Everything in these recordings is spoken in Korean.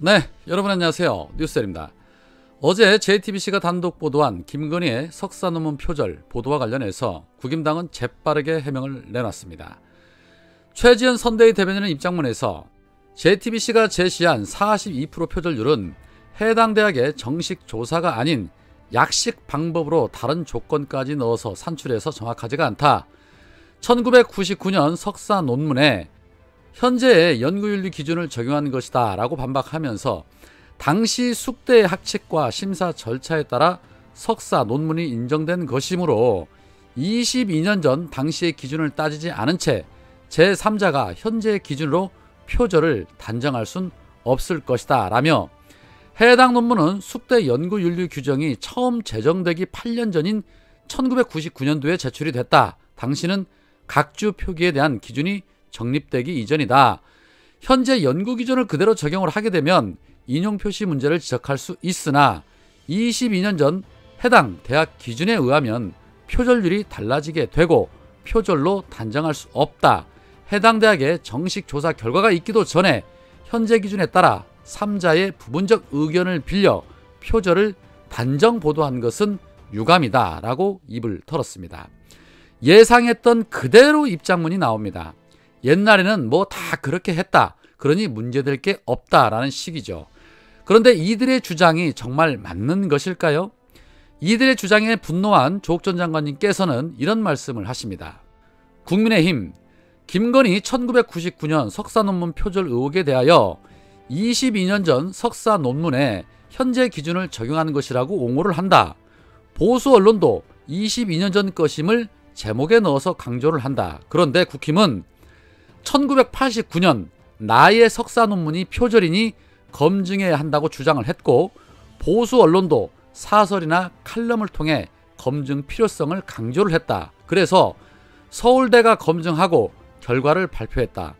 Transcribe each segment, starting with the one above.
네, 여러분 안녕하세요. 뉴스엘입니다. 어제 JTBC가 단독 보도한 김건희의 석사 논문 표절 보도와 관련해서 국임당은 재빠르게 해명을 내놨습니다. 최지은 선대위 대변인은 입장문에서 JTBC가 제시한 42% 표절률은 해당 대학의 정식 조사가 아닌 약식 방법으로 다른 조건까지 넣어서 산출해서 정확하지가 않다. 1999년 석사 논문에 현재의 연구윤리 기준을 적용한 것이다 라고 반박하면서 당시 숙대의 학칙과 심사 절차에 따라 석사 논문이 인정된 것이므로 22년 전 당시의 기준을 따지지 않은 채 제3자가 현재의 기준으로 표절을 단정할 순 없을 것이다 라며 해당 논문은 숙대 연구윤리 규정이 처음 제정되기 8년 전인 1999년도에 제출이 됐다. 당시는 각주 표기에 대한 기준이 정립되기 이전이다. 현재 연구 기준을 그대로 적용을 하게 되면 인용 표시 문제를 지적할 수 있으나 22년 전 해당 대학 기준에 의하면 표절률이 달라지게 되고 표절로 단정할 수 없다. 해당 대학의 정식 조사 결과가 있기도 전에 현재 기준에 따라 3자의 부분적 의견을 빌려 표절을 단정 보도한 것은 유감이다 라고 입을 털었습니다. 예상했던 그대로 입장문이 나옵니다. 옛날에는 뭐 다 그렇게 했다. 그러니 문제될 게 없다라는 식이죠. 그런데 이들의 주장이 정말 맞는 것일까요? 이들의 주장에 분노한 조국 전 장관님께서는 이런 말씀을 하십니다. 국민의힘, 김건희 1999년 석사 논문 표절 의혹에 대하여 22년 전 석사 논문에 현재 기준을 적용하는 것이라고 옹호를 한다. 보수 언론도 22년 전 것임을 제목에 넣어서 강조를 한다. 그런데 국힘은 1989년 나의 석사 논문이 표절이니 검증해야 한다고 주장을 했고 보수 언론도 사설이나 칼럼을 통해 검증 필요성을 강조를 했다. 그래서 서울대가 검증하고 결과를 발표했다.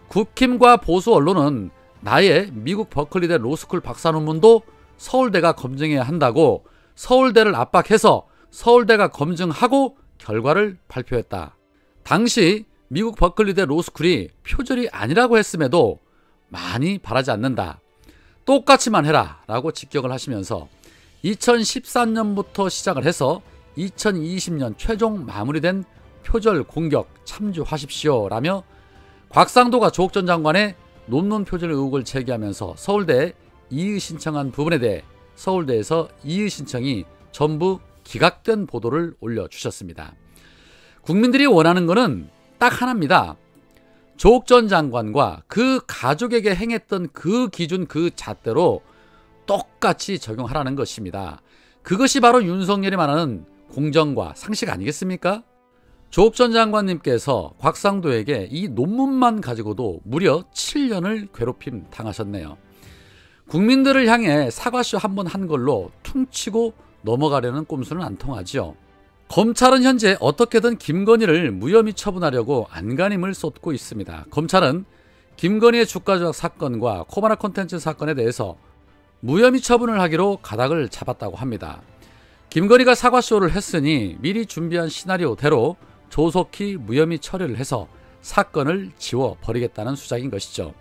국힘과 보수 언론은 나의 미국 버클리대 로스쿨 박사 논문도 서울대가 검증해야 한다고 서울대를 압박해서 서울대가 검증하고 결과를 발표했다. 당시 미국 버클리대 로스쿨이 표절이 아니라고 했음에도 많이 바라지 않는다. 똑같이만 해라 라고 직격을 하시면서 2013년부터 시작을 해서 2020년 최종 마무리된 표절 공격 참조하십시오 라며 곽상도가 조국 전 장관의 논문 표절 의혹을 제기하면서 서울대에 이의 신청한 부분에 대해 서울대에서 이의 신청이 전부 기각된 보도를 올려주셨습니다. 국민들이 원하는 것은 딱 하나입니다. 조국 전 장관과 그 가족에게 행했던 그 기준 그 잣대로 똑같이 적용하라는 것입니다. 그것이 바로 윤석열이 말하는 공정과 상식 아니겠습니까? 조국 전 장관님께서 곽상도에게 이 논문만 가지고도 무려 7년을 괴롭힘 당하셨네요. 국민들을 향해 사과쇼 한 번 한 걸로 퉁치고 넘어가려는 꼼수는 안 통하죠. 검찰은 현재 어떻게든 김건희를 무혐의 처분하려고 안간힘을 쏟고 있습니다. 검찰은 김건희의 주가 조작 사건과 코바나 콘텐츠 사건에 대해서 무혐의 처분을 하기로 가닥을 잡았다고 합니다. 김건희가 사과쇼를 했으니 미리 준비한 시나리오대로 조속히 무혐의 처리를 해서 사건을 지워버리겠다는 수작인 것이죠.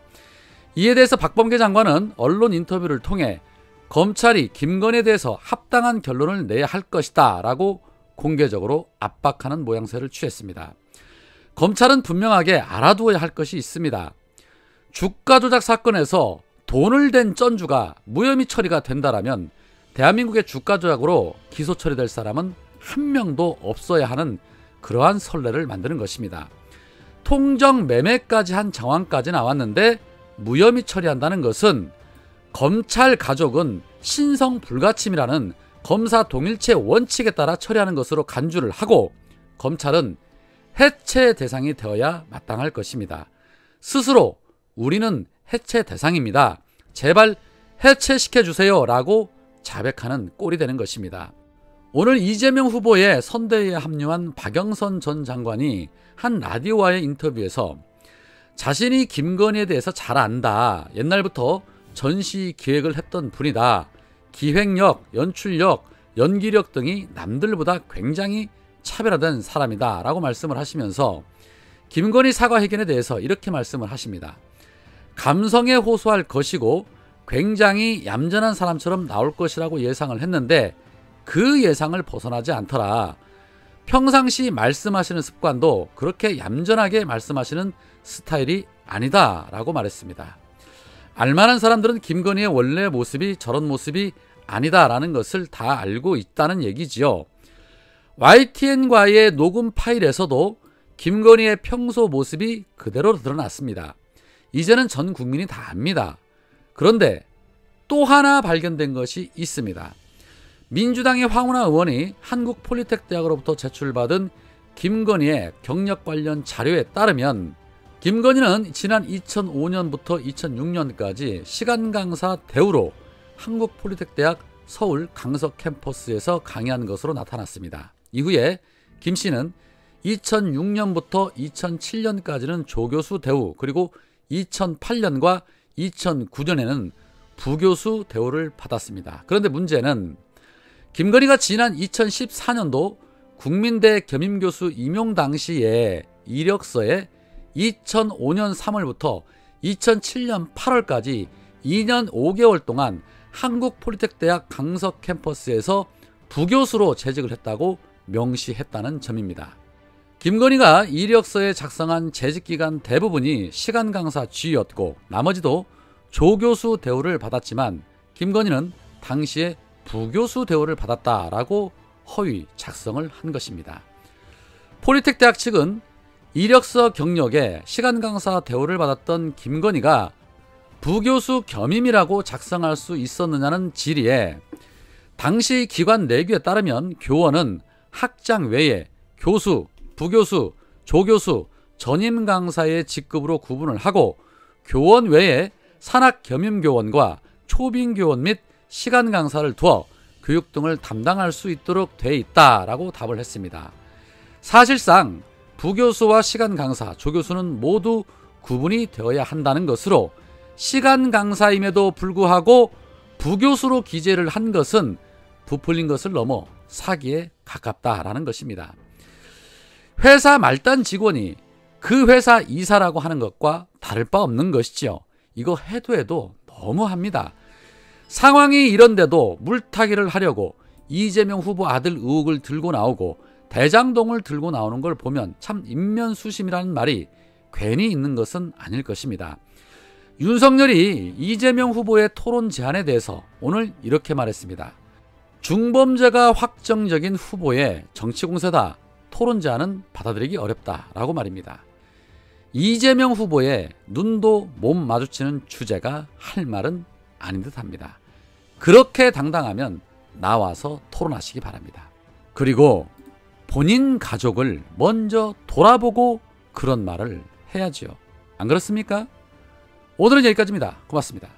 이에 대해서 박범계 장관은 언론 인터뷰를 통해 검찰이 김건희에 대해서 합당한 결론을 내야 할 것이다 라고 공개적으로 압박하는 모양새를 취했습니다. 검찰은 분명하게 알아두어야 할 것이 있습니다. 주가 조작 사건에서 돈을 댄 쩐주가 무혐의 처리가 된다라면 대한민국의 주가 조작으로 기소 처리될 사람은 한 명도 없어야 하는 그러한 선례를 만드는 것입니다. 통정 매매까지 한 정황까지 나왔는데 무혐의 처리한다는 것은 검찰 가족은 신성 불가침이라는 검사 동일체 원칙에 따라 처리하는 것으로 간주를 하고 검찰은 해체 대상이 되어야 마땅할 것입니다. 스스로 우리는 해체 대상입니다. 제발 해체시켜주세요 라고 자백하는 꼴이 되는 것입니다. 오늘 이재명 후보의 선대위에 합류한 박영선 전 장관이 한 라디오와의 인터뷰에서 자신이 김건희에 대해서 잘 안다. 옛날부터 전시 기획을 했던 분이다. 기획력, 연출력, 연기력 등이 남들보다 굉장히 차별화된 사람이다 라고 말씀을 하시면서 김건희 사과회견에 대해서 이렇게 말씀을 하십니다. 감성에 호소할 것이고 굉장히 얌전한 사람처럼 나올 것이라고 예상을 했는데 그 예상을 벗어나지 않더라. 평상시 말씀하시는 습관도 그렇게 얌전하게 말씀하시는 스타일이 아니다 라고 말했습니다. 알만한 사람들은 김건희의 원래 모습이 저런 모습이 아니다 라는 것을 다 알고 있다는 얘기지요. YTN과의 녹음 파일에서도 김건희의 평소 모습이 그대로 드러났습니다. 이제는 전 국민이 다 압니다. 그런데 또 하나 발견된 것이 있습니다. 민주당의 황운하 의원이 한국폴리텍대학으로부터 제출받은 김건희의 경력 관련 자료에 따르면 김건희는 지난 2005년부터 2006년까지 시간 강사 대우로 한국폴리텍대학 서울 강석 캠퍼스에서 강의한 것으로 나타났습니다. 이후에 김 씨는 2006년부터 2007년까지는 조교수 대우, 그리고 2008년과 2009년에는 부교수 대우를 받았습니다. 그런데 문제는 김건희가 지난 2014년도 국민대 겸임교수 임용 당시에 이력서에 2005년 3월부터 2007년 8월까지 2년 5개월 동안 한국폴리텍대학 강석 캠퍼스에서 부교수로 재직을 했다고 명시했다는 점입니다. 김건희가 이력서에 작성한 재직기간 대부분이 시간 강사 G였고 나머지도 조교수 대우를 받았지만 김건희는 당시에 부교수 대우를 받았다라고 허위 작성을 한 것입니다. 폴리텍 대학 측은 이력서 경력에 시간 강사 대우를 받았던 김건희가 부교수 겸임이라고 작성할 수 있었느냐는 질의에 당시 기관 내규에 따르면 교원은 학장 외에 교수, 부교수, 조교수, 전임 강사의 직급으로 구분을 하고 교원 외에 산학 겸임교원과 초빙교원 및 시간 강사를 두어 교육 등을 담당할 수 있도록 돼 있다라고 답을 했습니다. 사실상 부교수와 시간 강사, 조교수는 모두 구분이 되어야 한다는 것으로 시간 강사임에도 불구하고 부교수로 기재를 한 것은 부풀린 것을 넘어 사기에 가깝다라는 것입니다. 회사 말단 직원이 그 회사 이사라고 하는 것과 다를 바 없는 것이지요. 이거 해도 너무합니다. 상황이 이런데도 물타기를 하려고 이재명 후보 아들 의혹을 들고 나오고 대장동을 들고 나오는 걸 보면 참 인면수심이라는 말이 괜히 있는 것은 아닐 것입니다. 윤석열이 이재명 후보의 토론 제안에 대해서 오늘 이렇게 말했습니다. 중범죄가 확정적인 후보의 정치공세다. 토론 제안은 받아들이기 어렵다라고 말입니다. 이재명 후보의 눈도 몸 마주치는 주제가 할 말은 아닌 듯합니다. 그렇게 당당하면 나와서 토론하시기 바랍니다. 그리고 본인 가족을 먼저 돌아보고 그런 말을 해야지요. 안 그렇습니까? 오늘은 여기까지입니다. 고맙습니다.